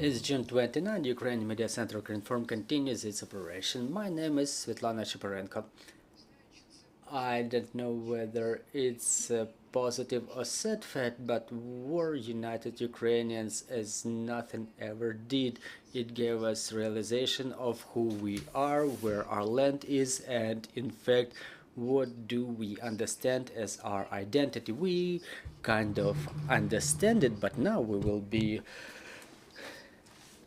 It's June 29. Ukrainian Media Center Inform continues its operation. My name is Svetlana Shaparenko. I don't know whether it's positive or sad fact, but war united Ukrainians as nothing ever did. It gave us realization of who we are, where our land is, and in fact, what do we understand as our identity. We kind of understand it, but now we will be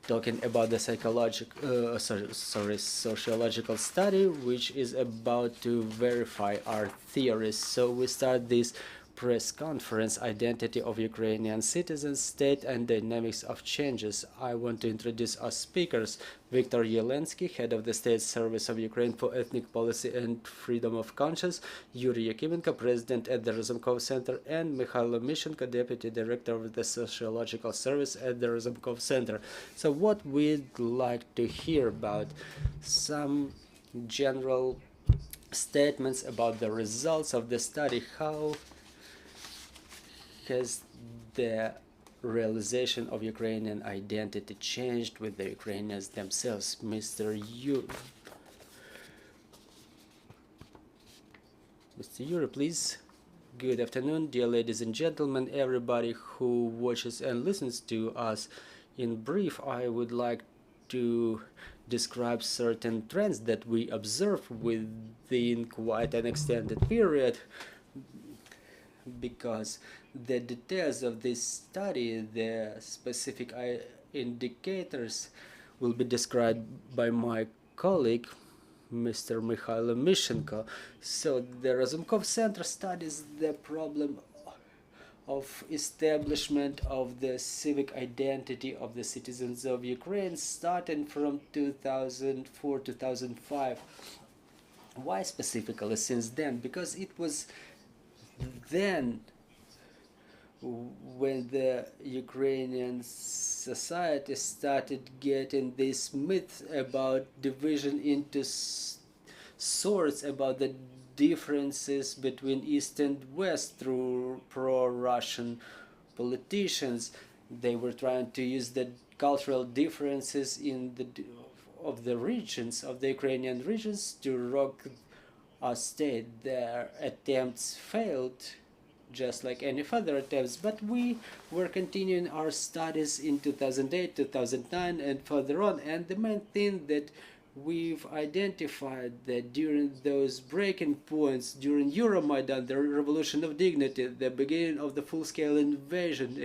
talking about the sociological study, which is about to verify our theories. So we start this press conference, Identity of Ukrainian Citizens, State and Dynamics of Changes. I want to introduce our speakers: Viktor Yelenskyi, Head of the State Service of Ukraine for Ethnic Policy and Freedom of Conscience; Yuriy, Yakymenko, President at the Razumkov Centre; and Mykhailo, Mischenko, Deputy Director of the Sociological Service at the Razumkov Centre. So what we'd like to hear about some general statements about the results of the study. How has the realization of Ukrainian identity changed with the Ukrainians themselves? Mr. Yuriy, please. Good afternoon, dear ladies and gentlemen, everybody who watches and listens to us. In brief, I would like to describe certain trends that we observe within quite an extended period, because the details of this study, the specific indicators, will be described by my colleague, Mr. Mykhailo Mischenko. So the Razumkov Centre studies the problem of establishment of the civic identity of the citizens of Ukraine starting from 2004-2005. Why specifically since then? Because it was then when the Ukrainian society started getting this myth about division into sorts, about the differences between East and West through pro-Russian politicians. They were trying to use the cultural differences in of the regions, of the Ukrainian regions, to rock our state. Their attempts failed, just like any further attempts, but we were continuing our studies in 2008, 2009, and further on. And the main thing that we've identified, that during those breaking points, during Euromaidan, the Revolution of Dignity, the beginning of the full-scale invasion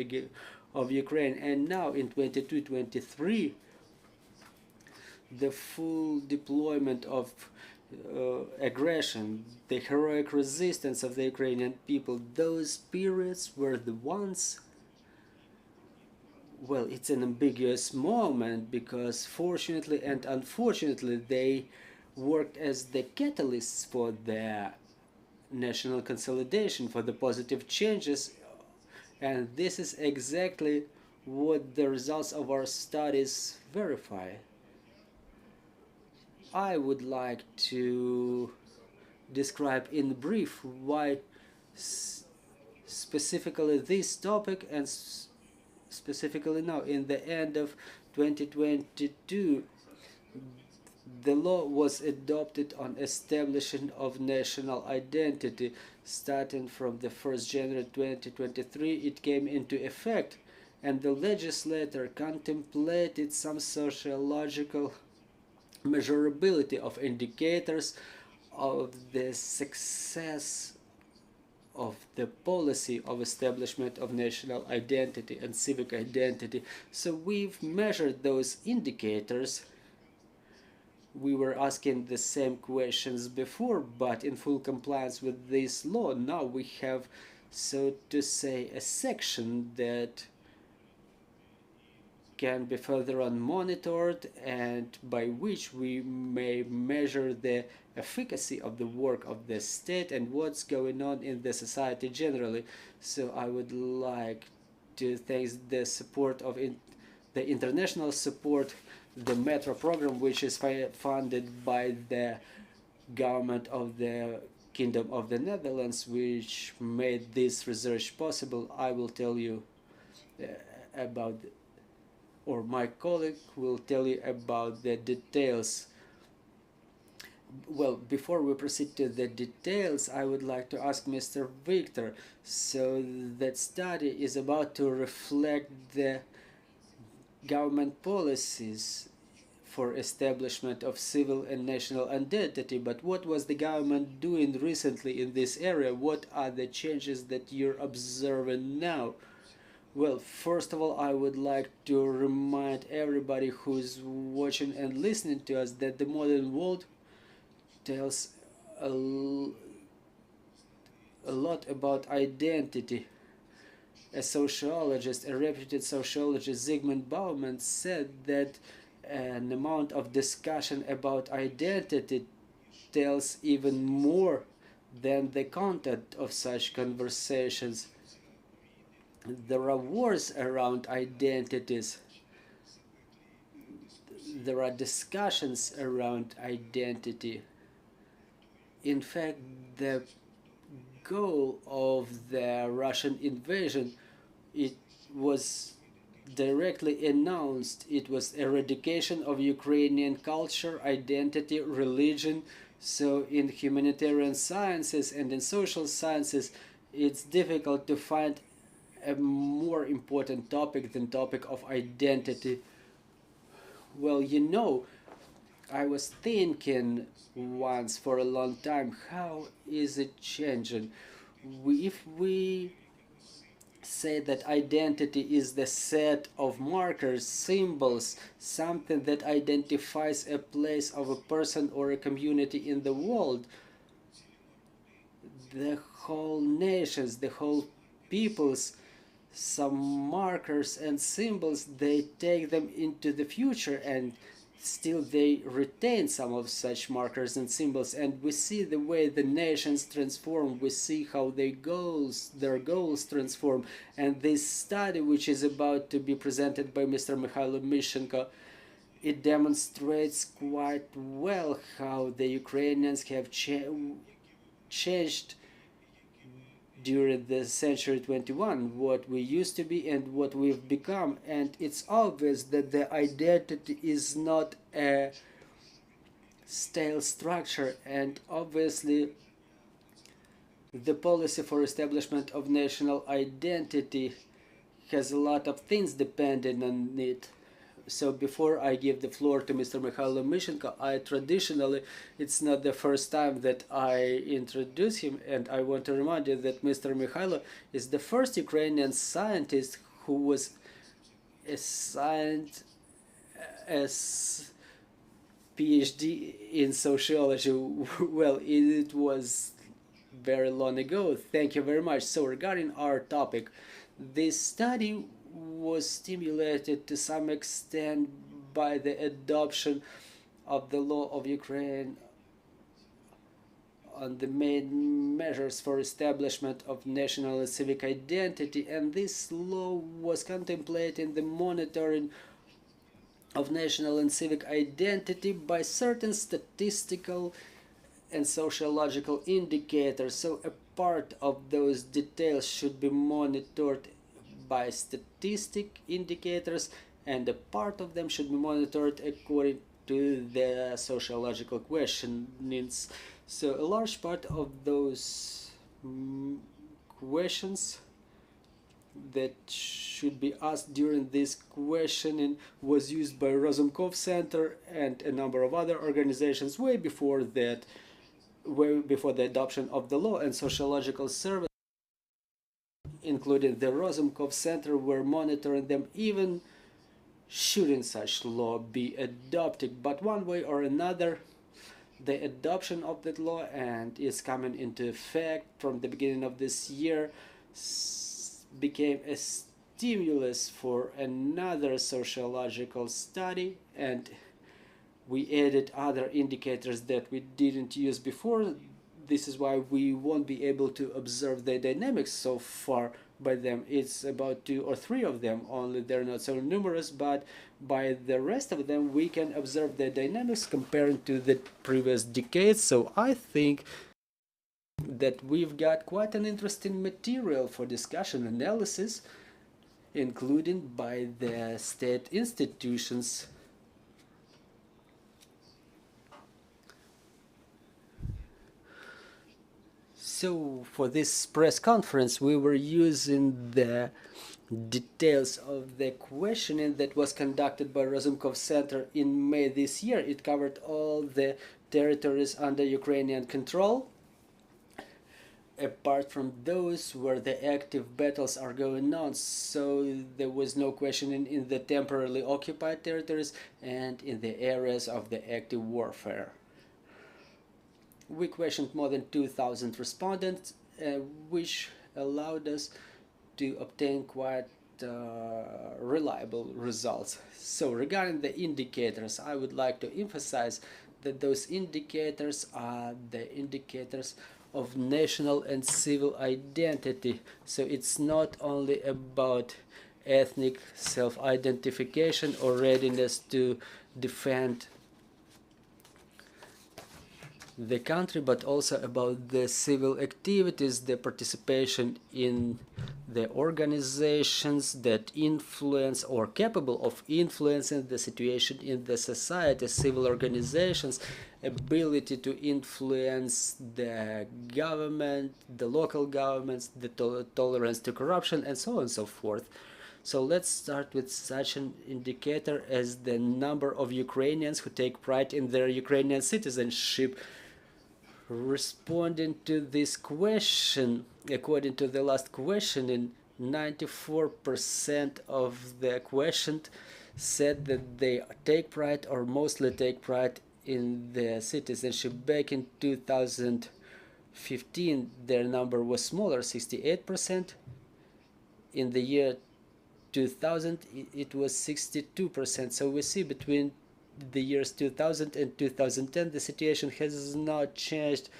of Ukraine, and now in 22-23, the full deployment of aggression, the heroic resistance of the Ukrainian people, those periods were the ones, well, it's an ambiguous moment, because fortunately and unfortunately they worked as the catalysts for the national consolidation, for the positive changes, and this is exactly what the results of our studies verify. I would like to describe in brief why specifically this topic, and specifically now in the end of 2022, the law was adopted on establishing of national identity. Starting from the 1st January 2023, it came into effect, and the legislator contemplated some sociological measurability of indicators of the success of the policy of establishment of national identity and civic identity. So we've measured those indicators. We were asking the same questions before, but in full compliance with this law. Now we have, so to say, a section that can be further on monitored, and by which we may measure the efficacy of the work of the state and what's going on in the society generally. So I would like to thank the support of the international support, the METRO program, which is funded by the government of the Kingdom of the Netherlands, which made this research possible. I will tell you about or my colleague will tell you about the details. Well, before we proceed to the details, I would like to ask Mr. Viktor. So that study is about to reflect the government policies for establishment of civil and national identity, but what was the government doing recently in this area? What are the changes that you're observing now? Well, first of all, I would like to remind everybody who's watching and listening to us that the modern world tells a lot about identity. A sociologist, a reputed sociologist, Zygmunt Bauman, said that an amount of discussion about identity tells even more than the content of such conversations. There are wars around identities. There are discussions around identity. In fact, the goal of the Russian invasion, it was directly announced. It was eradication of Ukrainian culture, identity, religion. So in humanitarian sciences and in social sciences, it's difficult to find a more important topic than topic of identity. Well, you know, I was thinking once for a long time, how is it changing? If we say that identity is the set of markers, symbols, something that identifies a place of a person or a community in the world, the whole nations, the whole peoples, some markers and symbols, they take them into the future, and still they retain some of such markers and symbols, and we see the way the nations transform, we see how their goals transform. And this study, which is about to be presented by Mr. Mykhailo Mischenko, it demonstrates quite well how the Ukrainians have changed during the century 21, what we used to be and what we've become. And it's obvious that the identity is not a stale structure, and obviously the policy for establishment of national identity has a lot of things dependent on it. So before I give the floor to Mr. Mykhailo Mischenko, it's not the first time that I introduce him, and I want to remind you that Mr. Mykhailo is the first Ukrainian scientist who was assigned as PhD in sociology. Well, it was very long ago. Thank you very much. So regarding our topic, this study was stimulated to some extent by the adoption of the law of Ukraine on the main measures for establishment of national and civic identity, and this law was contemplating the monitoring of national and civic identity by certain statistical and sociological indicators. So a part of those details should be monitored by statistic indicators, and a part of them should be monitored according to the sociological questionings. So a large part of those questions that should be asked during this questioning was used by Razumkov Centre and a number of other organizations way before the adoption of the law, and sociological surveys, including the Razumkov Centre, were monitoring them even shouldn't such law be adopted. But one way or another, the adoption of that law, and is coming into effect from the beginning of this year, became a stimulus for another sociological study, and we added other indicators that we didn't use before. This is why we won't be able to observe the dynamics so far by them. It's about 2 or 3 of them only, they're not so numerous, but by the rest of them we can observe the dynamics comparing to the previous decades. So I think that we've got quite an interesting material for discussion analysis. including by the state institutions. So for this press conference, we were using the details of the questioning that was conducted by Razumkov Centre in May this year. It covered all the territories under Ukrainian control, apart from those where the active battles are going on. So there was no questioning in the temporarily occupied territories and in the areas of the active warfare. We questioned more than 2,000 respondents, which allowed us to obtain quite reliable results. So regarding the indicators, I would like to emphasize that those indicators are the indicators of national and civil identity. So it's not only about ethnic self-identification or readiness to defend the country, but also about the civil activities, the participation in the organizations that influence or capable of influencing the situation in the society, civil organizations, ability to influence the government, the local governments, the tolerance to corruption, and so on and so forth. So let's start with such an indicator as the number of Ukrainians who take pride in their Ukrainian citizenship. Responding to this question, according to the last questioning, 94% of the questioned said that they take pride or mostly take pride in their citizenship. Back in 2015, their number was smaller, 68%. In the year 2000, it was 62%. So we see between the years 2000 and 2010 the situation has not changed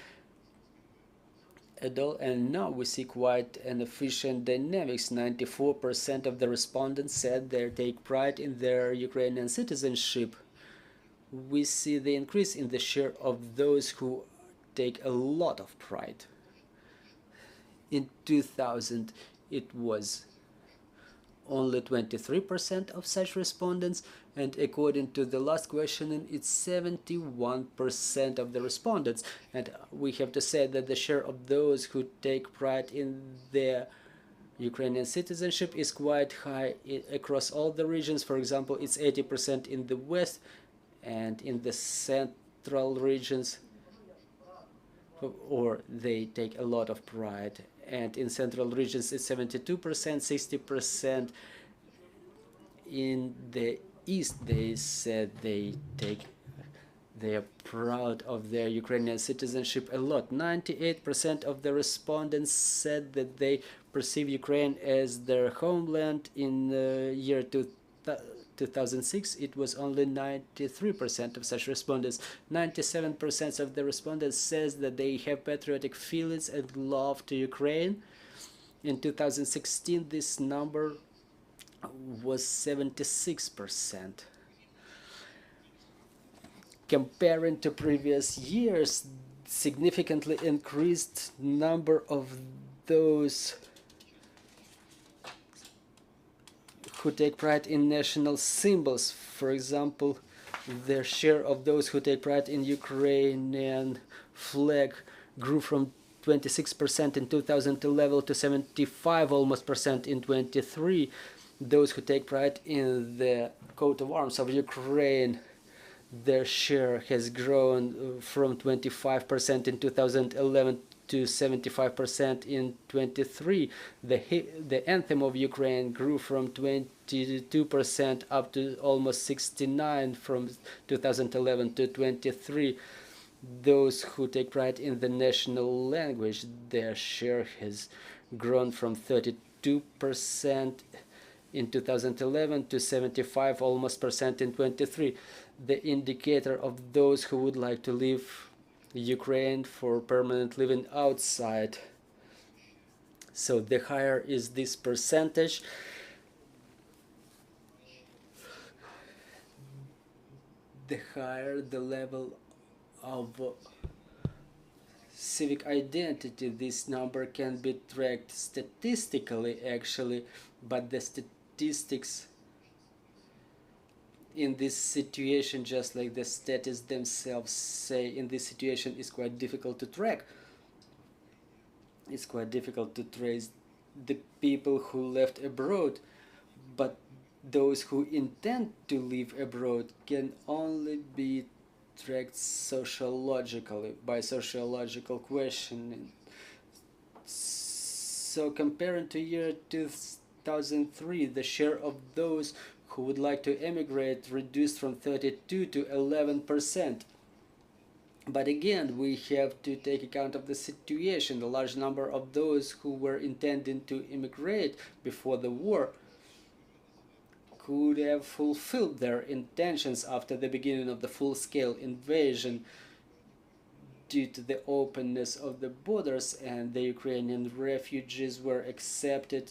at all, and now we see quite an efficient dynamics. 94% of the respondents said they take pride in their Ukrainian citizenship. We see the increase in the share of those who take a lot of pride. In 2000 it was only 23% of such respondents, and according to the last questioning, it's 71% of the respondents. And we have to say that the share of those who take pride in their Ukrainian citizenship is quite high across all the regions. For example, it's 80% in the west and in the central regions, or they take a lot of pride. And in central regions it's 72%, 60%. In the east they said they are proud of their Ukrainian citizenship a lot. 98% of the respondents said that they perceive Ukraine as their homeland. In the year 2006 it was only 93% of such respondents. 97% of the respondents says that they have patriotic feelings and love to Ukraine. In 2016 this number was 76%. Comparing to previous years, significantly increased number of those who take pride in national symbols. For example, the share of those who take pride in Ukrainian flag grew from 26% in 2011 to 75 almost percent in 23. Those who take pride in the coat of arms of Ukraine, their share has grown from 25% in 2011 to 75% in 23. The anthem of Ukraine grew from 22% up to almost 69 from 2011 to 23. Those who take pride in the national language, their share has grown from 32% in 2011 to 75 almost percent in 23. The indicator of those who would like to leave Ukraine for permanent living outside. So the higher is this percentage, the higher the level of civic identity. This number can be tracked statistically actually, but the statistics in this situation, just like the statists themselves say, in this situation is quite difficult to track. It's quite difficult to trace the people who left abroad, but those who intend to live abroad can only be tracked sociologically, by sociological questioning. So comparing to year 2003, the share of those who would like to emigrate reduced from 32 to 11%. But again, we have to take account of the situation. The large number of those who were intending to immigrate before the war could have fulfilled their intentions after the beginning of the full-scale invasion due to the openness of the borders, and the Ukrainian refugees were accepted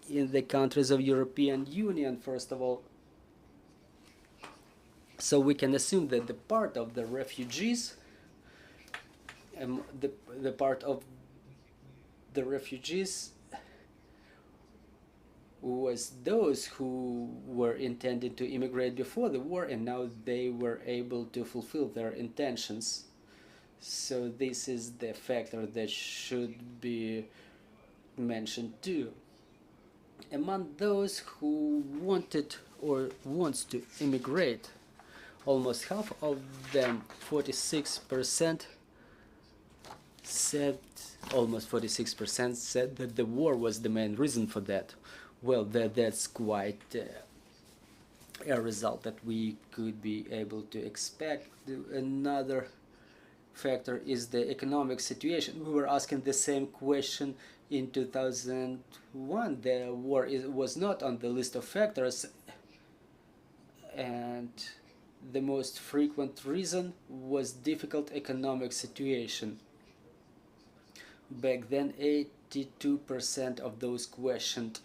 in the countries of European Union, first of all. So we can assume that the part of the refugees, the part of the refugees was those who were intended to immigrate before the war, and now they were able to fulfill their intentions. So this is the factor that should be mentioned too. Among those who wanted or wants to immigrate, almost half of them, 46%, said, almost 46% said that the war was the main reason for that. Well, that's quite a result that we could be able to expect. Another factor is the economic situation. We were asking the same question in 2001. The war was not on the list of factors, and the most frequent reason was difficult economic situation. Back then, 82% of those questioned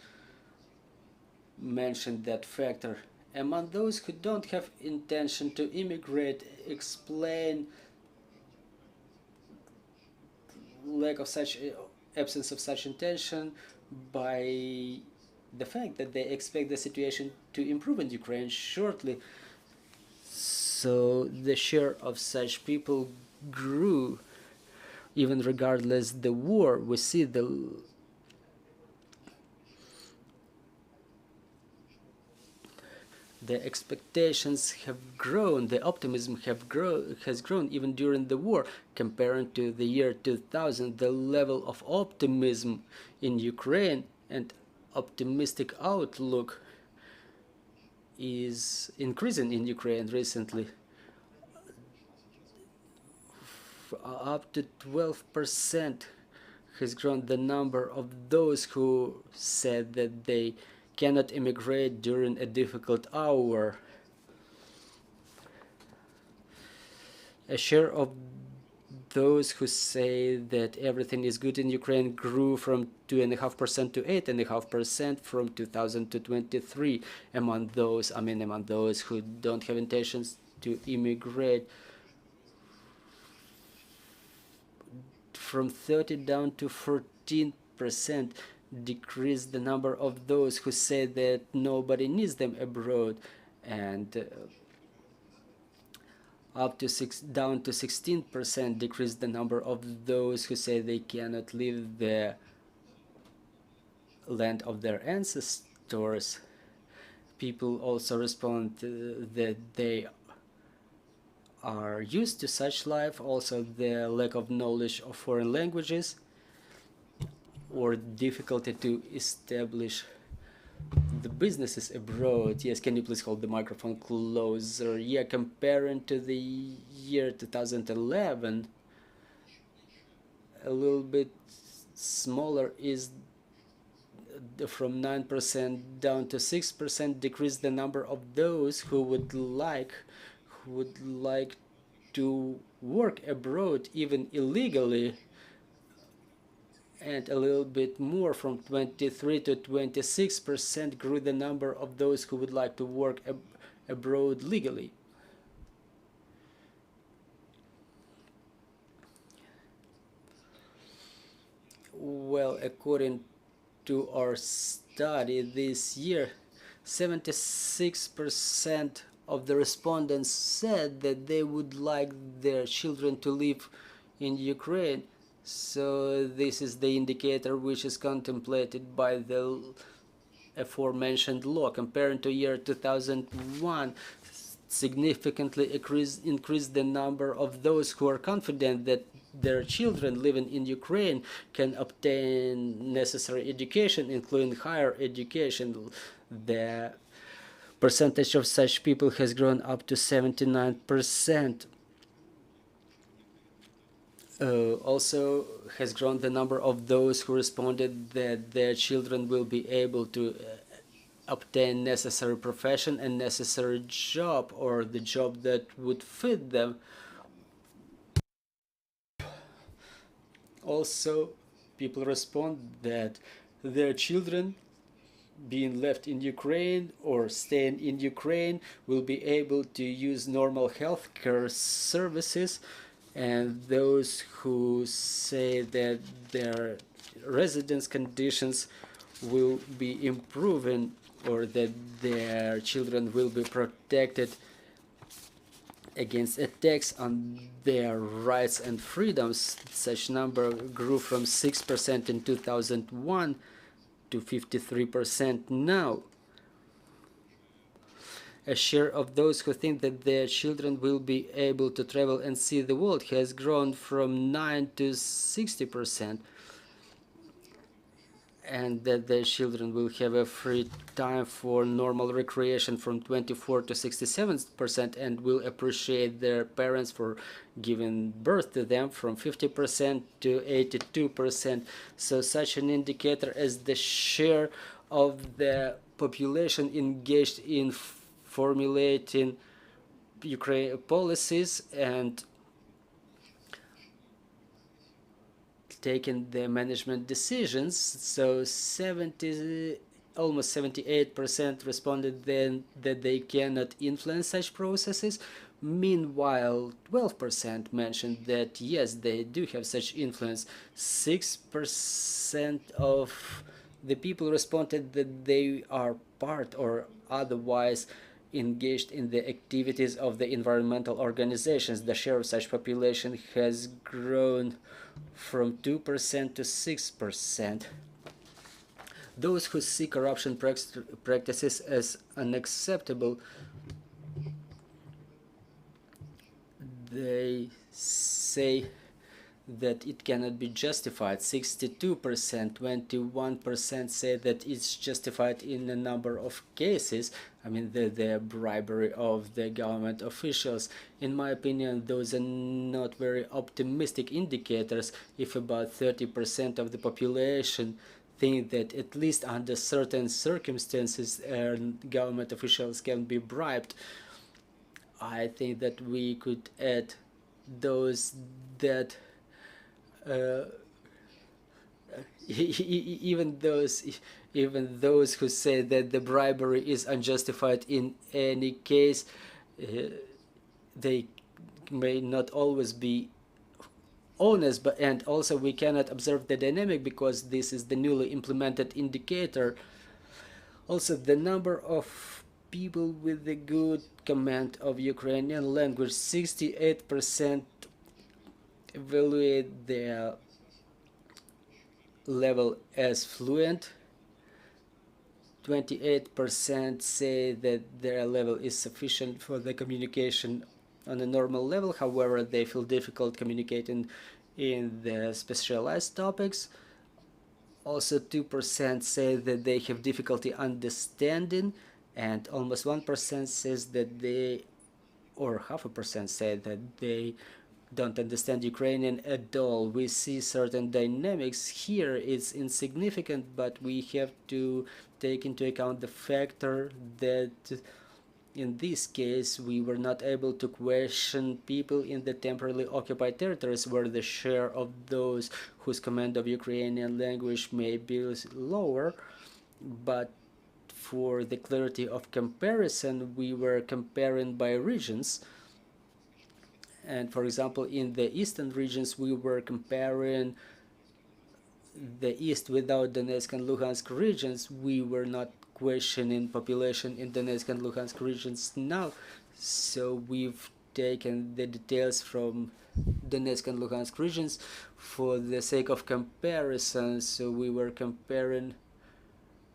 mentioned that factor. Among those who don't have intention to immigrate, explain lack of such absence of such intention by the fact that they expect the situation to improve in Ukraine shortly. So the share of such people grew even regardless the war. We see the expectations have grown, the optimism has grown even during the war. Comparing to the year 2000, the level of optimism in Ukraine and optimistic outlook is increasing in Ukraine recently. Up to 12% has grown the number of those who said that they cannot immigrate during a difficult hour. A share of those who say that everything is good in Ukraine grew from 2.5% to 8.5% from 2000 to 23. Among those who don't have intentions to immigrate, from 30 down to 14%. Decrease the number of those who say that nobody needs them abroad, and down to 16% decrease the number of those who say they cannot leave the land of their ancestors. People also respond that they are used to such life, also the lack of knowledge of foreign languages, or difficulty to establish the businesses abroad. Yes, can you please hold the microphone closer? Yeah, comparing to the year 2011, a little bit smaller is from 9% down to 6%, decrease the number of those who would like to work abroad, even illegally, and a little bit more, from 23 to 26%, grew the number of those who would like to work abroad legally. Well, according to our study this year, 76% of the respondents said that they would like their children to live in Ukraine. So this is the indicator which is contemplated by the aforementioned law. Comparing to year 2001, significantly increased the number of those who are confident that their children living in Ukraine can obtain necessary education, including higher education. The percentage of such people has grown up to 79%. Also has grown the number of those who responded that their children will be able to obtain necessary profession and necessary job, or the job that would fit them. Also, people respond that their children being left in Ukraine or staying in Ukraine will be able to use normal healthcare services, and those who say that their residence conditions will be improving or that their children will be protected against attacks on their rights and freedoms. Such number grew from 6% in 2001 to 53% now. A share of those who think that their children will be able to travel and see the world has grown from 9 to 60%, and that their children will have a free time for normal recreation from 24 to 67%, and will appreciate their parents for giving birth to them from 50% to 82%. So such an indicator as the share of the population engaged in formulating Ukraine policies and taking the management decisions. So almost 78% responded then that they cannot influence such processes. Meanwhile, 12% mentioned that yes, they do have such influence. 6% of the people responded that they are part or otherwise engaged in the activities of the environmental organizations. The share of such population has grown from 2% to 6%. Those who see corruption practices as unacceptable, they say that it cannot be justified. 62%, 21% say that it's justified in a number of cases. I mean, the bribery of the government officials. In my opinion, those are not very optimistic indicators. If about 30% of the population think that at least under certain circumstances government officials can be bribed, I think that we could add those that even those who say that the bribery is unjustified in any case, they may not always be honest, and also we cannot observe the dynamic because this is the newly implemented indicator. Also, the number of people with a good command of Ukrainian language, 68% evaluate their level as fluent, 28% say that their level is sufficient for the communication on a normal level. However, they feel difficult communicating in the specialized topics. Also, 2% say that they have difficulty understanding, and almost 1% says that they, or 0.5% say that they don't understand Ukrainian at all. We see certain dynamics here. It's insignificant, but we have to take into account the factor that in this case we were not able to question people in the temporarily occupied territories, where the share of those whose command of Ukrainian language may be lower. But for the clarity of comparison, we were comparing by regions. And for example, in the eastern regions, we were comparing the East without Donetsk and Luhansk regions, we were not questioning population in Donetsk and Luhansk regions now. So we've taken the details from Donetsk and Luhansk regions for the sake of comparison. So we were comparing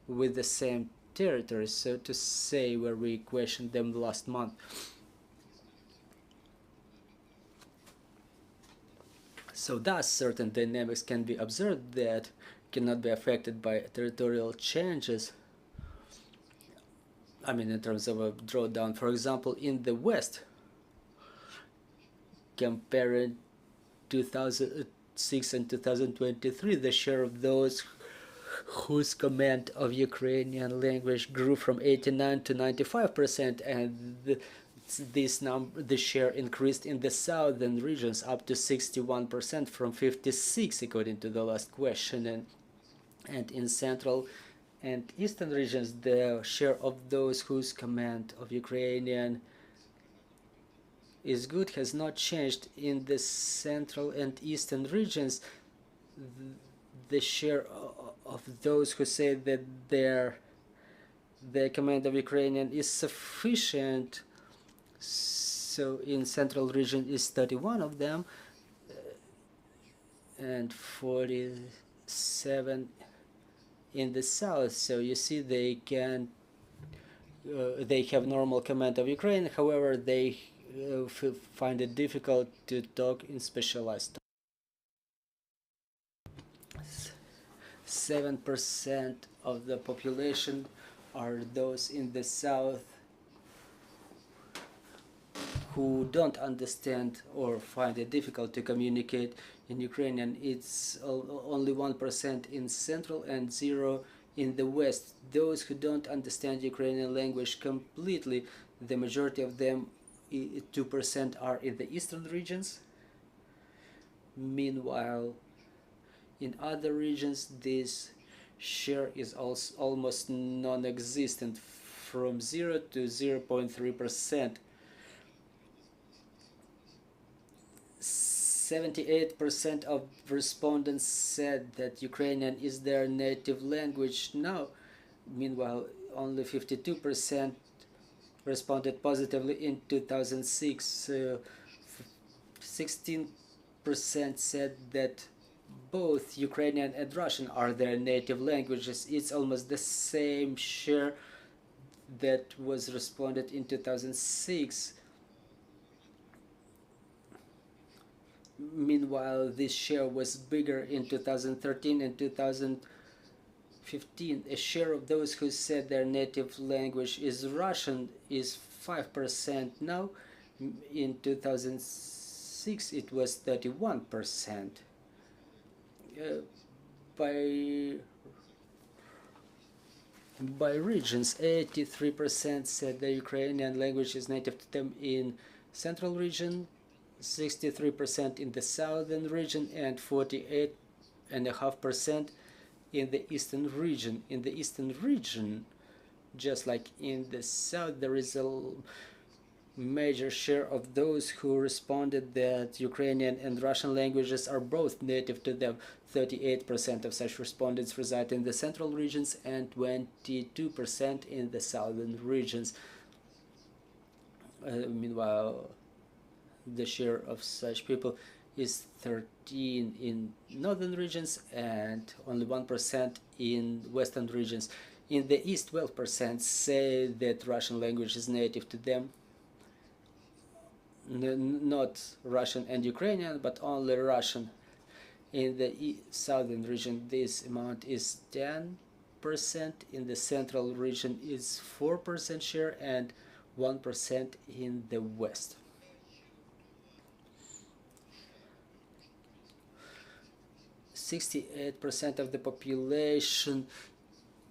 with the same territories, so to say, where we questioned them last month. So thus certain dynamics can be observed that cannot be affected by territorial changes. I mean, in terms of a drawdown, for example, in the West, comparing 2006 and 2023, the share of those whose command of Ukrainian language grew from 89 to 95%, and the share increased in the southern regions up to 61% from 56, according to the last question, and in central and eastern regions, the share of those whose command of Ukrainian is good has not changed. In the central and eastern regions, the share of those who say that their command of Ukrainian is sufficient, so in central region is 31 of them, and 47 in the south. So you see they have normal command of Ukraine, however they find it difficult to talk in specialized terms. 7% of the population are those in the south who don't understand or find it difficult to communicate in Ukrainian. It's only 1% in central and 0 in the west. Those who don't understand Ukrainian language completely, the majority of them, 2%, are in the eastern regions. Meanwhile, in other regions, this share is also almost non-existent, from 0 to 0.3%. 78% of respondents said that Ukrainian is their native language now. Meanwhile, only 52% responded positively in 2006. 16% said that both Ukrainian and Russian are their native languages. It's almost the same share that was responded in 2006. Meanwhile, this share was bigger in 2013 and 2015. A share of those who said their native language is Russian is 5% now. In 2006, it was 31%. By regions, 83% said the Ukrainian language is native to them in central region, 63% in the southern region, and 48.5% in the eastern region. In the eastern region, just like in the south, there is a major share of those who responded that Ukrainian and Russian languages are both native to them. 38% of such respondents reside in the central regions and 22% in the southern regions. Meanwhile, the share of such people is 13 in northern regions and only 1% in western regions. In the east, 12% say that Russian language is native to them. Not Russian and Ukrainian, but only Russian. In the southern region, this amount is 10%. In the central region, is 4% share, and 1% in the west. 68% of the population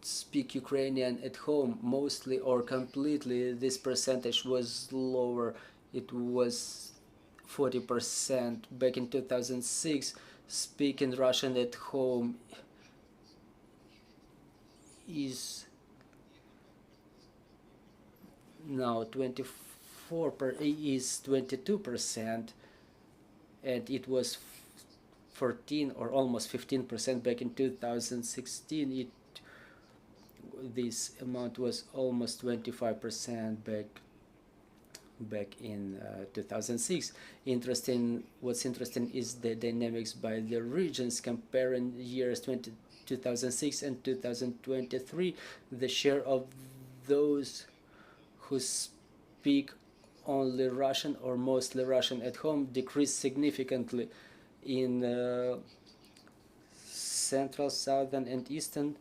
speak Ukrainian at home, mostly or completely. This percentage was lower. It was 40% back in 2006. Speaking Russian at home is now 22%, and it was 14 or almost 15% back in 2016. This amount was almost 25% back in 2006. What's interesting is the dynamics by the regions comparing years 2006 and 2023. The share of those who speak only Russian or mostly Russian at home decreased significantly in central, southern, and eastern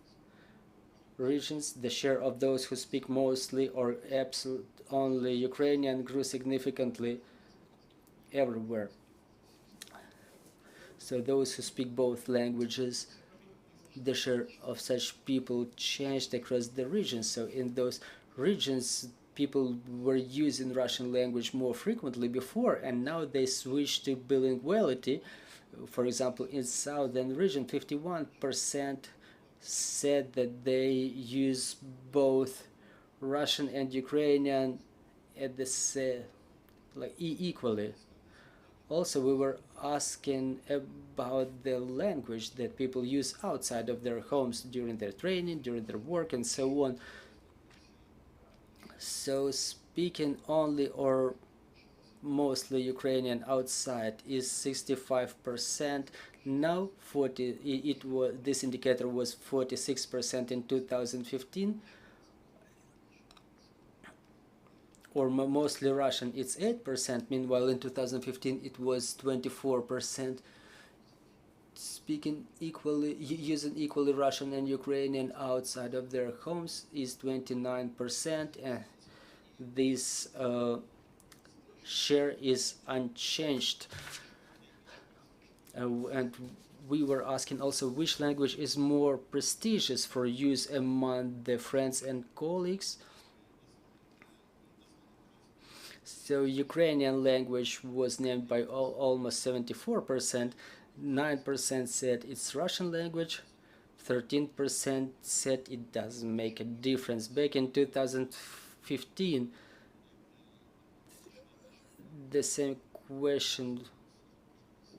regions. The share of those who speak mostly or absolutely only Ukrainian grew significantly everywhere. So those who speak both languages, the share of such people changed across the regions. So in those regions, people were using Russian language more frequently before, and now they switched to bilinguality. For example, in southern region, 51% said that they use both Russian and Ukrainian at the same, equally. Also, we were asking about the language that people use outside of their homes during their training, during their work, and so on. So speaking only or mostly Ukrainian outside is 65%. Now this indicator was 46% in 2015. Or mostly Russian, it's 8%. Meanwhile, in 2015, it was 24%. Speaking equally, using equally Russian and Ukrainian outside of their homes is 29%, and this share is unchanged. And we were asking also which language is more prestigious for use among the friends and colleagues. So Ukrainian language was named by almost 74%, 9% said it's Russian language, 13% said it doesn't make a difference. Back in 2015, the same question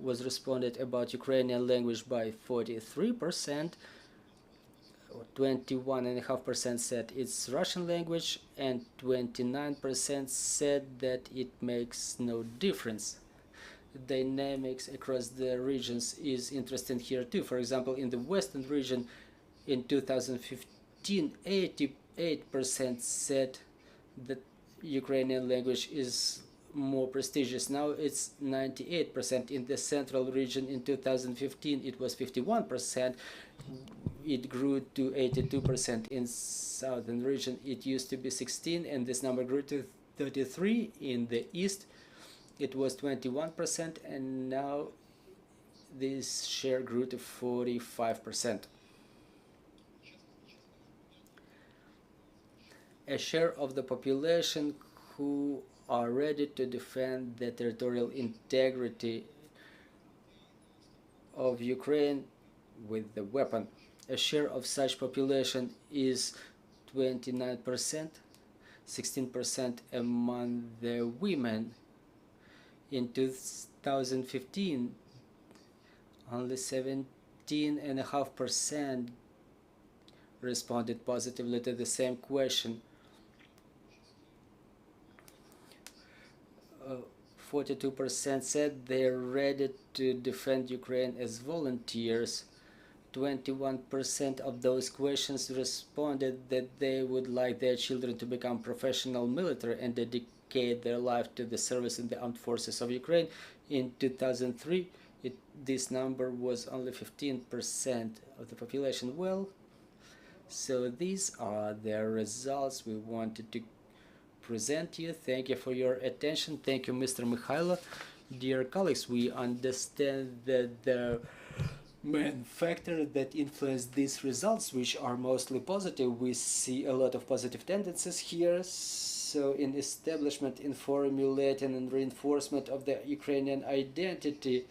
was responded about Ukrainian language by 43%, 21.5% said it's Russian language, and 29% said that it makes no difference. Dynamics across the regions is interesting here too. For example, in the western region in 2015, 88% said that Ukrainian language is more prestigious. Now it's 98%. In the central region in 2015, it was 51%. It grew to 82%. In southern region, it used to be 16, and this number grew to 33. In the east, it was 21%, and now this share grew to 45%. A share of the population who are ready to defend the territorial integrity of Ukraine with the weapon. A share of such population is 29%, 16% among the women. In 2015, only 17.5% responded positively to the same question. 42% said they're ready to defend Ukraine as volunteers. 21% of those questions responded that they would like their children to become professional military and dedicate their life to the service in the armed forces of Ukraine. In 2003, this number was only 15% of the population. Well, so these are the results we wanted to present to you. Thank you for your attention. Thank you, Mr. Mykhailo. Dear colleagues, we understand that the main factor that influenced these results, which are mostly positive, we see a lot of positive tendencies here. So in establishment, in formulating and reinforcement of the Ukrainian identity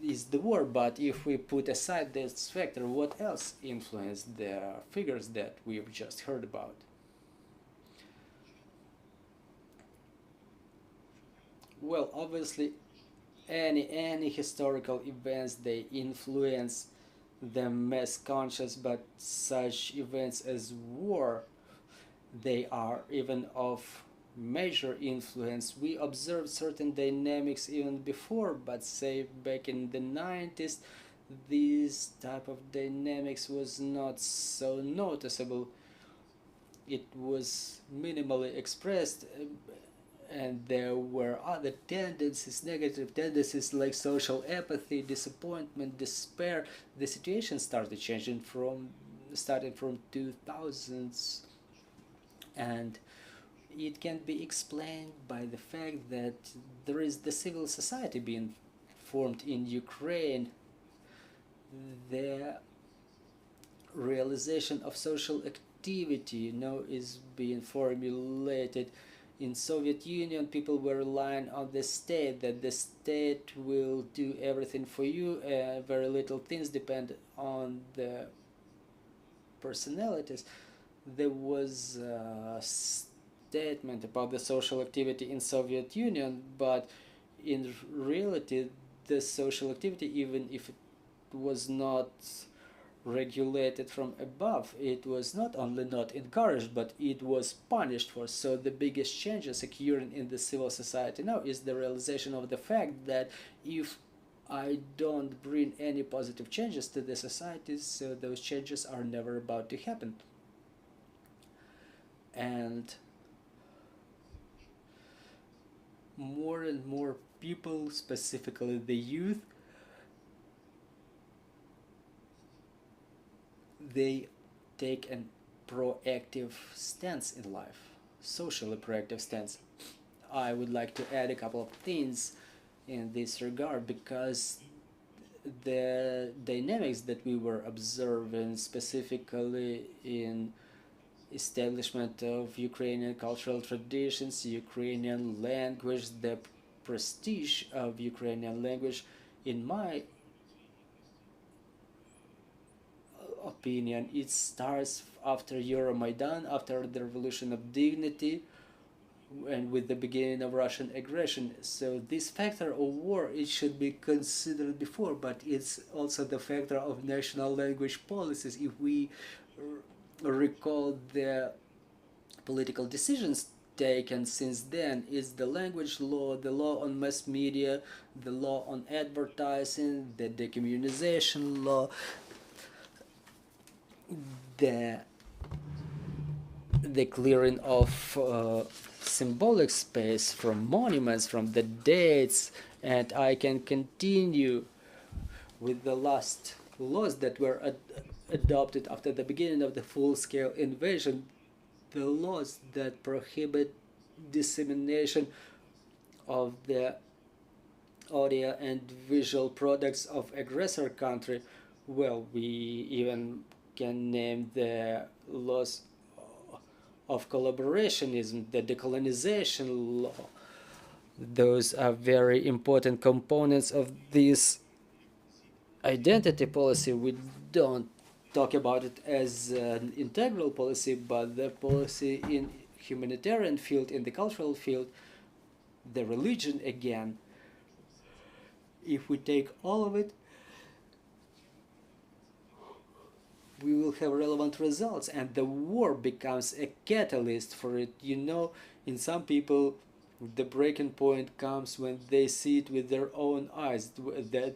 is the war. But if we put aside this factor, what else influenced the figures that we've just heard about? Well, obviously, any historical events, they influence the mass conscious, but such events as war, they are even of major influence. We observed certain dynamics even before, but say back in the 90s, this type of dynamics was not so noticeable. It was minimally expressed, and there were other tendencies, negative tendencies like social apathy, disappointment, despair. The situation started changing starting from 2000s, and it can be explained by the fact that there is the civil society being formed in Ukraine. The realization of social activity, is being formulated. In Soviet Union, people were relying on the state, that the state will do everything for you. Very little things depend on the personalities. There was a statement about the social activity in Soviet Union, but in reality, the social activity, even if it was not regulated from above, it was not only not encouraged, but it was punished for. So the biggest changes occurring in the civil society now is the realization of the fact that if I don't bring any positive changes to the society, so those changes are never about to happen. And more and more people, specifically the youth, they take a proactive stance in life, socially proactive stance. I would like to add a couple of things in this regard, because the dynamics that we were observing, specifically in establishment of Ukrainian cultural traditions, Ukrainian language, the prestige of Ukrainian language, in my opinion, it starts after Euromaidan, after the Revolution of Dignity, and with the beginning of Russian aggression. So this factor of war, it should be considered before, but it's also the factor of national language policies. If we recall the political decisions taken since then, is the language law, the law on mass media, the law on advertising, the decommunization law, the clearing of symbolic space from monuments, from the dates, and I can continue with the last laws that were adopted after the beginning of the full-scale invasion, the laws that prohibit dissemination of the audio and visual products of aggressor country. Well, we even can name the laws of collaborationism, the decolonization law. Those are very important components of this identity policy. We don't talk about it as an integral policy, but the policy in humanitarian field, in the cultural field, the religion again. If we take all of it, we will have relevant results, and the war becomes a catalyst for it. In some people, the breaking point comes when they see it with their own eyes, that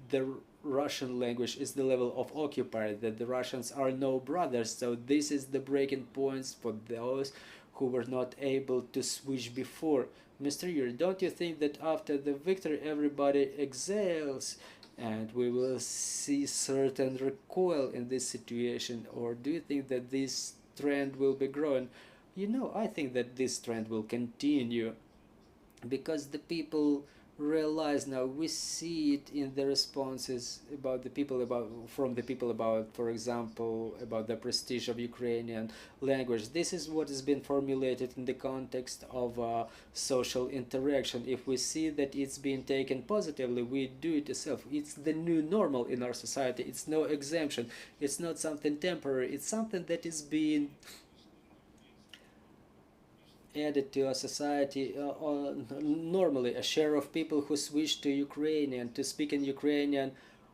the Russian language is the level of occupier, that the Russians are no brothers. So this is the breaking points for those who were not able to switch before. Mr. Yuriy, don't you think that after the victory everybody exhales and we will see certain recoil in this situation? Or do you think that this trend will be growing? I think that this trend will continue, because the people realize now, we see it in the responses about the people, about, for example, about the prestige of Ukrainian language. This is what has been formulated in the context of social interaction. If we see that it's being taken positively, we do it itself. It's the new normal in our society. It's no exemption. It's not something temporary. It's something that is being added to a society normally a share of people who switch to Ukrainian, to speak in Ukrainian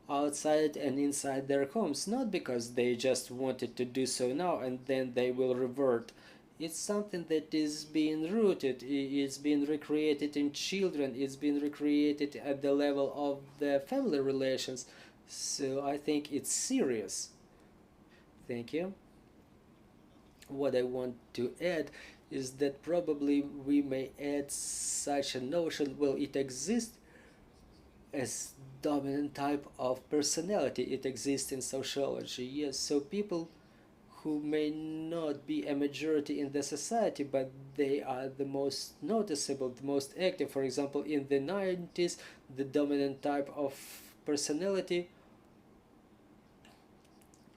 outside and inside their homes, not because they just wanted to do so now and then they will revert. It's something that is being rooted, it's being recreated in children, it's being recreated at the level of the family relations. So I think it's serious. Thank you. What I want to add is that probably we may add such a notion, well, it exists as dominant type of personality. It exists in sociology, yes. So people who may not be a majority in the society, but they are the most noticeable, the most active. For example, in the 90s, the dominant type of personality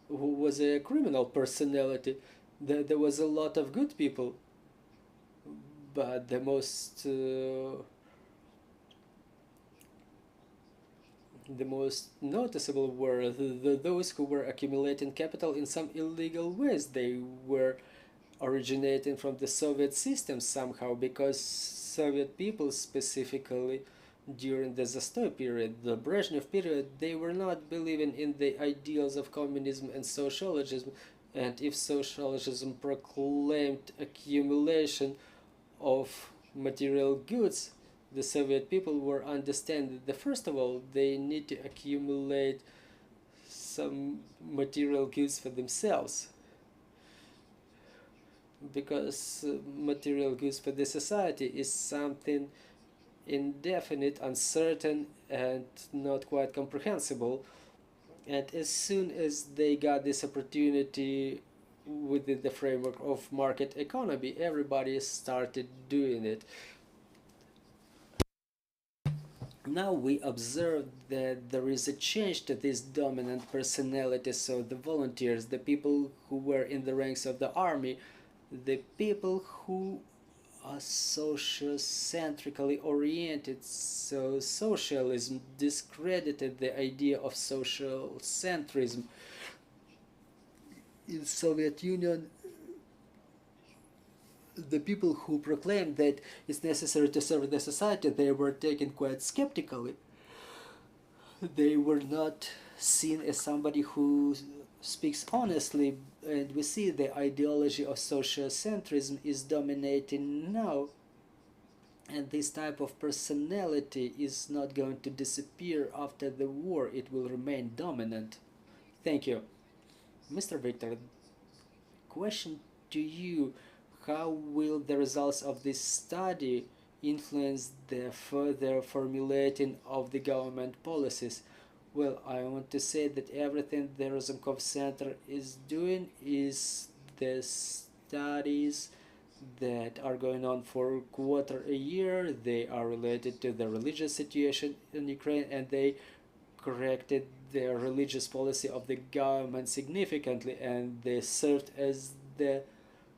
who was a criminal personality. There was a lot of good people, but the most noticeable were those who were accumulating capital in some illegal ways. They were originating from the Soviet system somehow, because Soviet people specifically during the Zastoy period, the Brezhnev period, they were not believing in the ideals of communism and socialism. And if socialism proclaimed accumulation of material goods, the Soviet people were understanding that first of all they need to accumulate some material goods for themselves, because material goods for the society is something indefinite, uncertain, and not quite comprehensible. And as soon as they got this opportunity within the framework of market economy, everybody started doing it. Now we observe that there is a change to this dominant personality. So the volunteers, the people who were in the ranks of the army, the people who are sociocentrically oriented. So socialism discredited the idea of social centrism. In Soviet Union, the people who proclaimed that it's necessary to serve the society, they were taken quite skeptically. They were not seen as somebody who speaks honestly, and we see the ideology of sociocentrism is dominating now, and this type of personality is not going to disappear after the war. It will remain dominant. Thank you. Mr. Viktor, question to you: how will the results of this study influence the further formulating of the government policies? Well, I want to say that everything the Razumkov Center is doing is the studies that are going on for a quarter a year. They are related to the religious situation in Ukraine, and they corrected the religious policy of the government significantly, and they served as the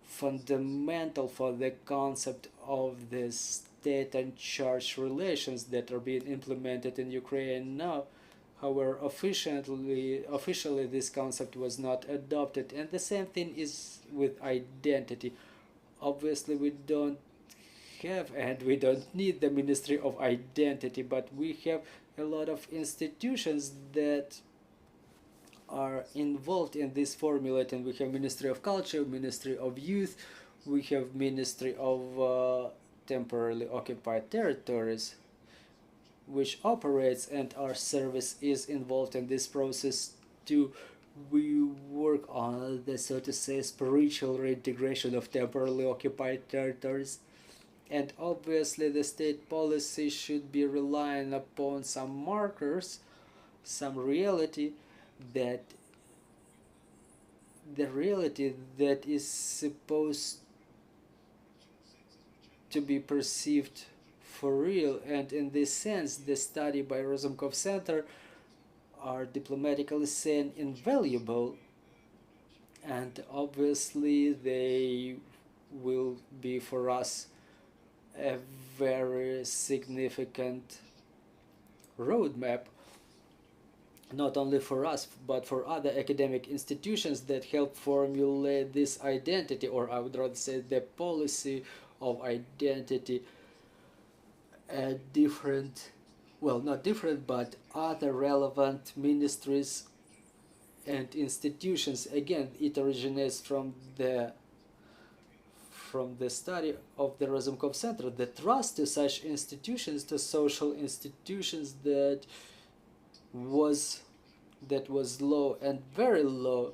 fundamental for the concept of the state and church relations that are being implemented in Ukraine now. However, officially this concept was not adopted, and the same thing is with identity. Obviously, we don't have and we don't need the Ministry of Identity, but we have a lot of institutions that are involved in this formulating. We have Ministry of Culture, Ministry of Youth, we have Ministry of Temporarily Occupied Territories, which operates, and our service is involved in this process too. We work on the, so to say, spiritual reintegration of temporarily occupied territories. And obviously the state policy should be relying upon some markers, some reality that the reality that is supposed to be perceived for real. And in this sense, the study by Razumkov Centre are diplomatically saying invaluable, and obviously they will be for us a very significant roadmap, not only for us but for other academic institutions that help formulate this identity, or I would rather say the policy of identity and different, well, not different, but other relevant ministries and institutions. Again, it originates from the study of the Razumkov Centre. The trust to such institutions, to social institutions, was that was low and very low.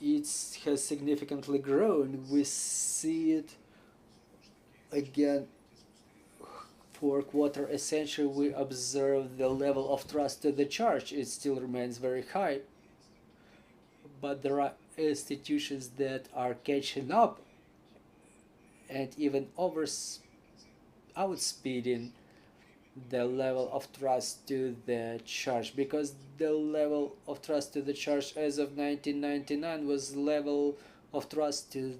It has significantly grown. We see it again for a quarter a century. We observe the level of trust to the church. It still remains very high, but there are institutions that are catching up and even outspeeding the level of trust to the church, because the level of trust to the church as of 1999 was level of trust to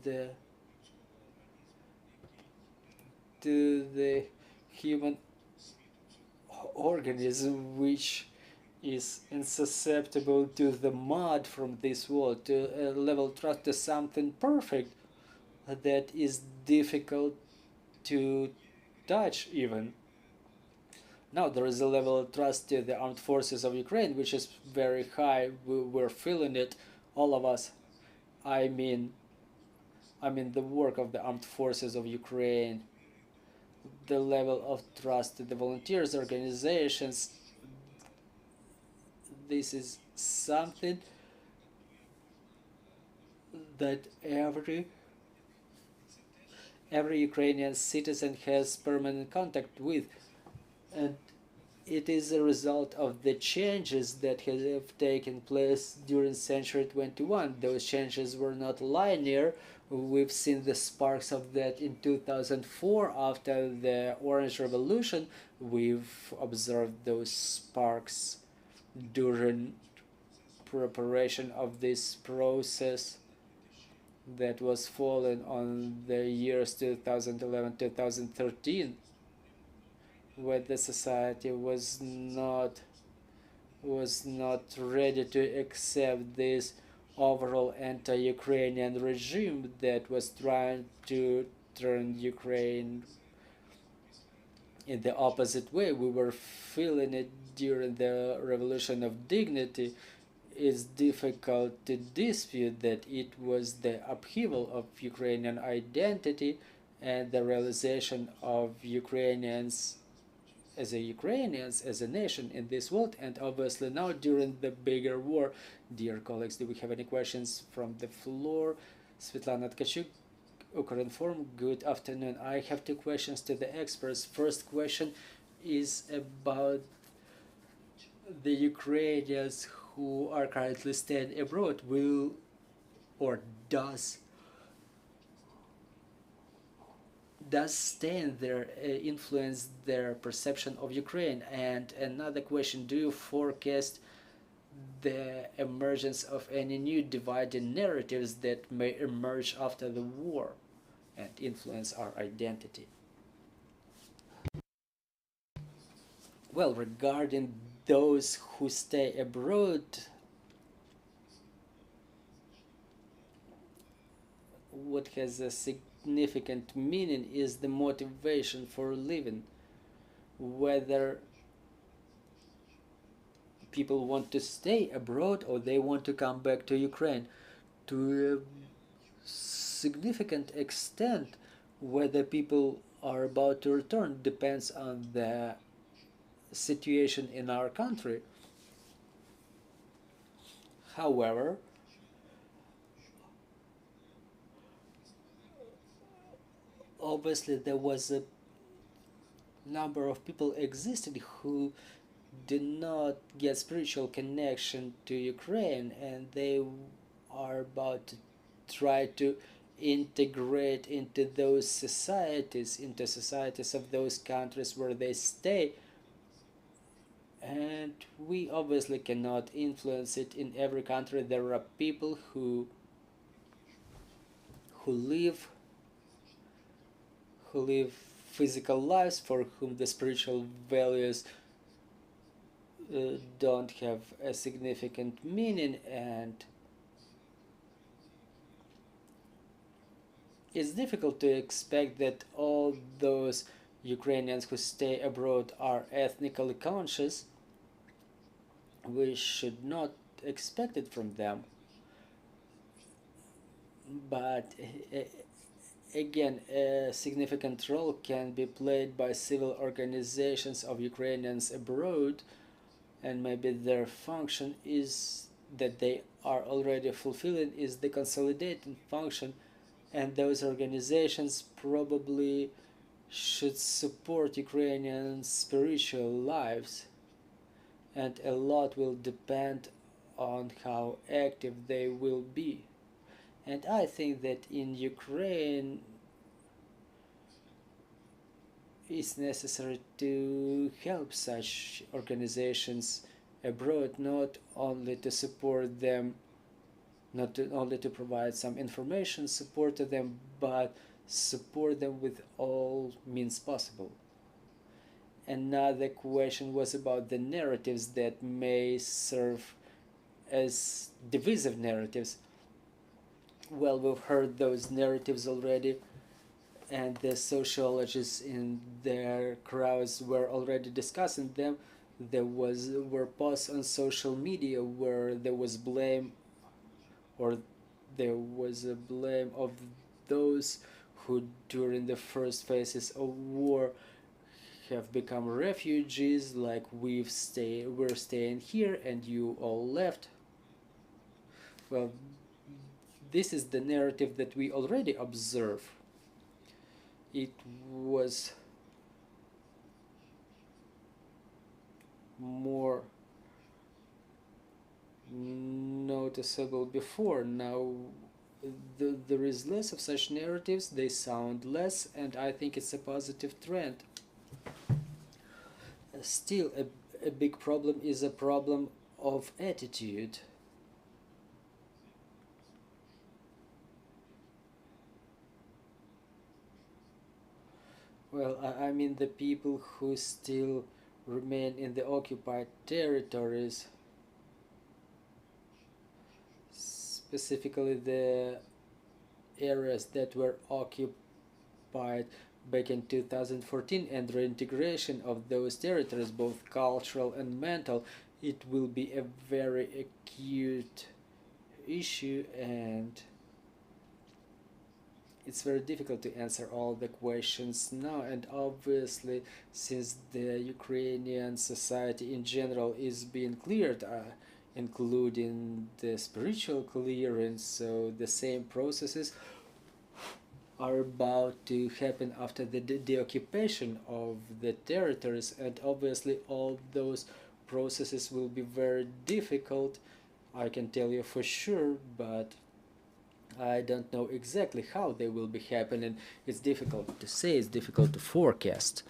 the human organism, which is insusceptible to the mud from this world, to a level of trust to something perfect that is difficult to touch even. Now there is a level of trust to the armed forces of Ukraine, which is very high. We're feeling it, all of us. I mean the work of the armed forces of Ukraine, the level of trust to the volunteers organizations. This is something that every Ukrainian citizen has permanent contact with, and it is a result of the changes that have taken place during century 21. Those changes were not linear. We've seen the sparks of that in 2004 after the Orange Revolution. We've observed those sparks during preparation of this process that was fallen on the years 2011-2013, where the society was not ready to accept this overall anti-Ukrainian regime that was trying to turn Ukraine in the opposite way. We were feeling it during the Revolution of Dignity. It's difficult to dispute that it was the upheaval of Ukrainian identity and the realization of Ukrainians as a nation in this world, and obviously now during the bigger war. Dear colleagues, do we have any questions from the floor? Svetlana Tkachuk, Ukrinform, good afternoon. I have two questions to the experts. First question is about the Ukrainians who are currently staying abroad. Will or does staying there influence their perception of Ukraine? And another question, do you forecast the emergence of any new dividing narratives that may emerge after the war and influence our identity? Well, regarding those who stay abroad, what has a significant meaning is the motivation for living. Whether people want to stay abroad or they want to come back to Ukraine. To a significant extent, whether people are about to return depends on the situation in our country. However, obviously there was a number of people existed who did not get spiritual connection to Ukraine, and they are about to try to integrate into those societies, into societies of those countries where they stay. And we obviously cannot influence it in every country. There are people who live physical lives for whom the spiritual values don't have a significant meaning, and it's difficult to expect that all those Ukrainians who stay abroad are ethnically conscious. We should not expect it from them. But again, a significant role can be played by civil organizations of Ukrainians abroad, and maybe their function is that they are already fulfilling is the consolidating function, and those organizations probably should support Ukrainian spiritual lives, and a lot will depend on how active they will be. And I think that in Ukraine it's necessary to help such organizations abroad, not only to support them, not to, only to provide some information support to them, but support them with all means possible. Another question was about the narratives that may serve as divisive narratives. Well, we've heard those narratives already, and the sociologists in their crowds were already discussing them. There were posts on social media where there was blame, or there was a blame of those who during the first phases of war have become refugees, like we're staying here and you all left. Well, this is the narrative that we already observe. It was more noticeable before. Now there is less of such narratives, they sound less, and I think it's a positive trend. Still, a big problem is a problem of attitude. Well, I mean the people who still remain in the occupied territories, specifically the areas that were occupied back in 2014, and reintegration of those territories, both cultural and mental, it will be a very acute issue, and it's very difficult to answer all the questions now. And obviously, since the Ukrainian society in general is being cleared, including the spiritual clearance, so the same processes are about to happen after the occupation of the territories, and obviously all those processes will be very difficult, I can tell you for sure, but I don't know exactly how they will be happening. It's difficult to say, it's difficult to forecast.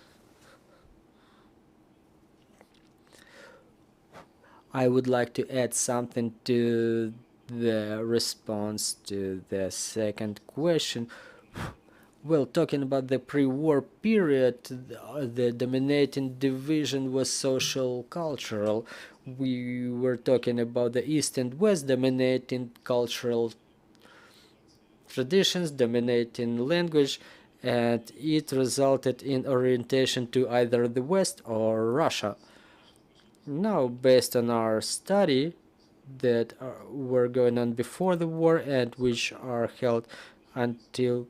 I would like to add something to the response to the second question. Well, talking about the pre-war period, the dominating division was social cultural. We were talking about the East and West dominating cultural traditions, dominating language, and it resulted in orientation to either the West or Russia. Now, based on our study that were going on before the war and which are held until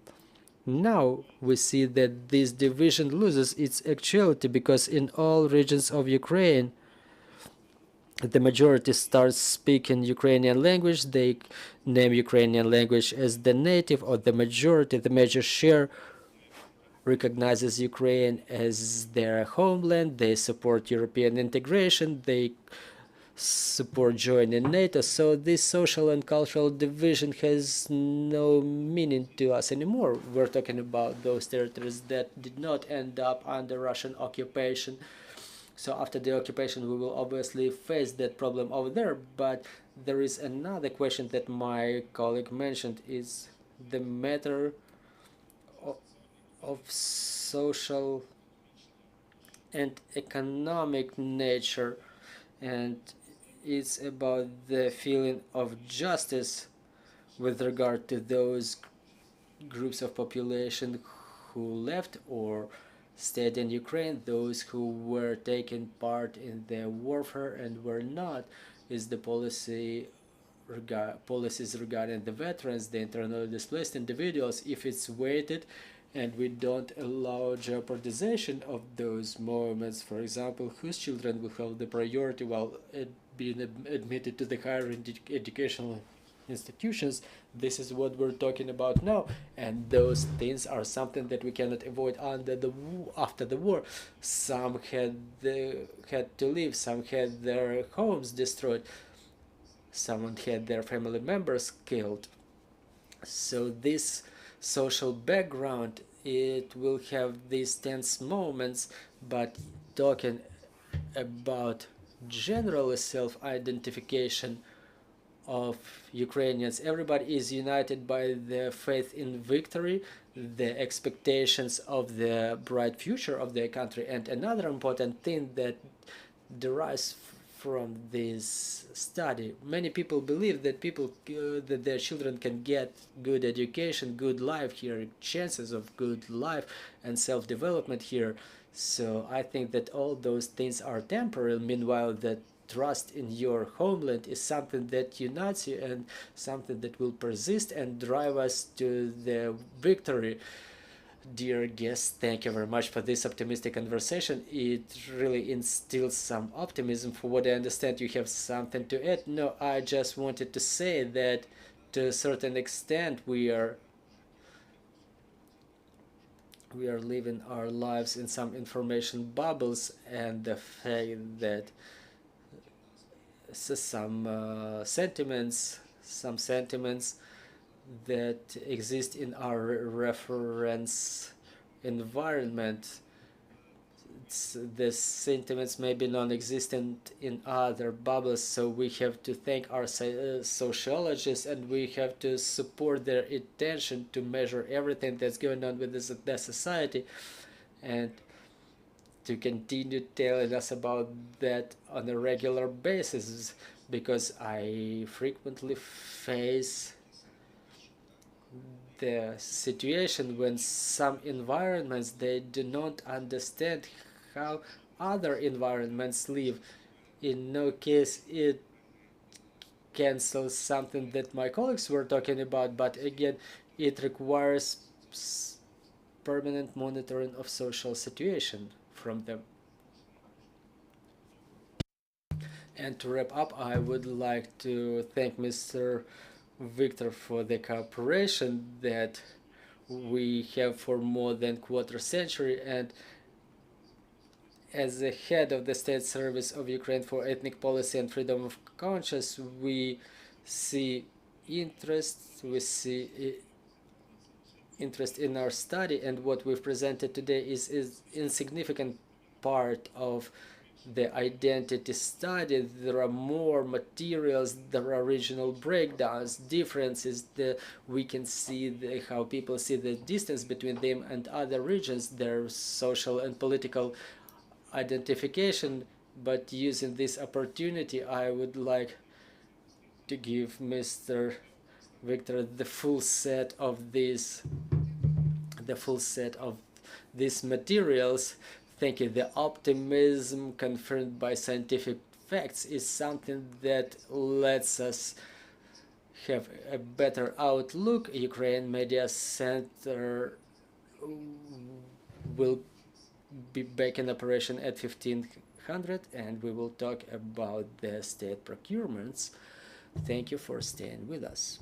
now, we see that this division loses its actuality because in all regions of Ukraine, the majority starts speaking Ukrainian language. They name Ukrainian language as the native, or the majority, the major share recognizes Ukraine as their homeland. They support European integration. They support joining NATO. So this social and cultural division has no meaning to us anymore. We're talking about those territories that did not end up under Russian occupation. So after the occupation, we will obviously face that problem over there. But there is another question that my colleague mentioned, is the matter of social and economic nature, and it's about the feeling of justice with regard to those groups of population who left or stayed in Ukraine, those who were taking part in the warfare and were not, is the policies regarding the veterans, the internally displaced individuals. If it's weighted and we don't allow jeopardization of those moments, for example, whose children will have the priority while being admitted to the higher educational institutions, this is what we're talking about now, and those things are something that we cannot avoid after the war. Some had to leave, some had their homes destroyed, someone had their family members killed. So this social background, it will have these tense moments, but talking about general self-identification of Ukrainians, everybody is united by the faith in victory, the expectations of the bright future of their country. And another important thing that derives from this study, many people believe that that their children can get good education, good life here, chances of good life and self-development here. So I think that all those things are temporary. Meanwhile, that trust in your homeland is something that unites you and something that will persist and drive us to the victory. Dear guests, thank you very much for this optimistic conversation. It really instills some optimism. For what I understand, you have something to add. No, I just wanted to say that to a certain extent we are living our lives in some information bubbles, and the fact that some sentiments that exist in our reference environment, the sentiments may be non-existent in other bubbles, so we have to thank our sociologists, and we have to support their intention to measure everything that's going on with the society, and to continue telling us about that on a regular basis, because I frequently face the situation when some environments, they do not understand how other environments live. In no case it cancels something that my colleagues were talking about, but again, it requires permanent monitoring of social situation from them. And to wrap up, I would like to thank Mr. Viktor for the cooperation that we have for more than quarter century, and as the head of the State Service of Ukraine for Ethnic Policy and Freedom of Conscience, we see interest in our study, and what we've presented today is insignificant part of the identity study. There are more materials, there are regional breakdowns, differences, we can see how people see the distance between them and other regions, their social and political identification. But using this opportunity, I would like to give Mr. Viktor the full set of these materials. Thank you. The optimism confirmed by scientific facts is something that lets us have a better outlook. Ukraine Media Center will be back in operation at 1500, and we will talk about the state procurements. Thank you for staying with us.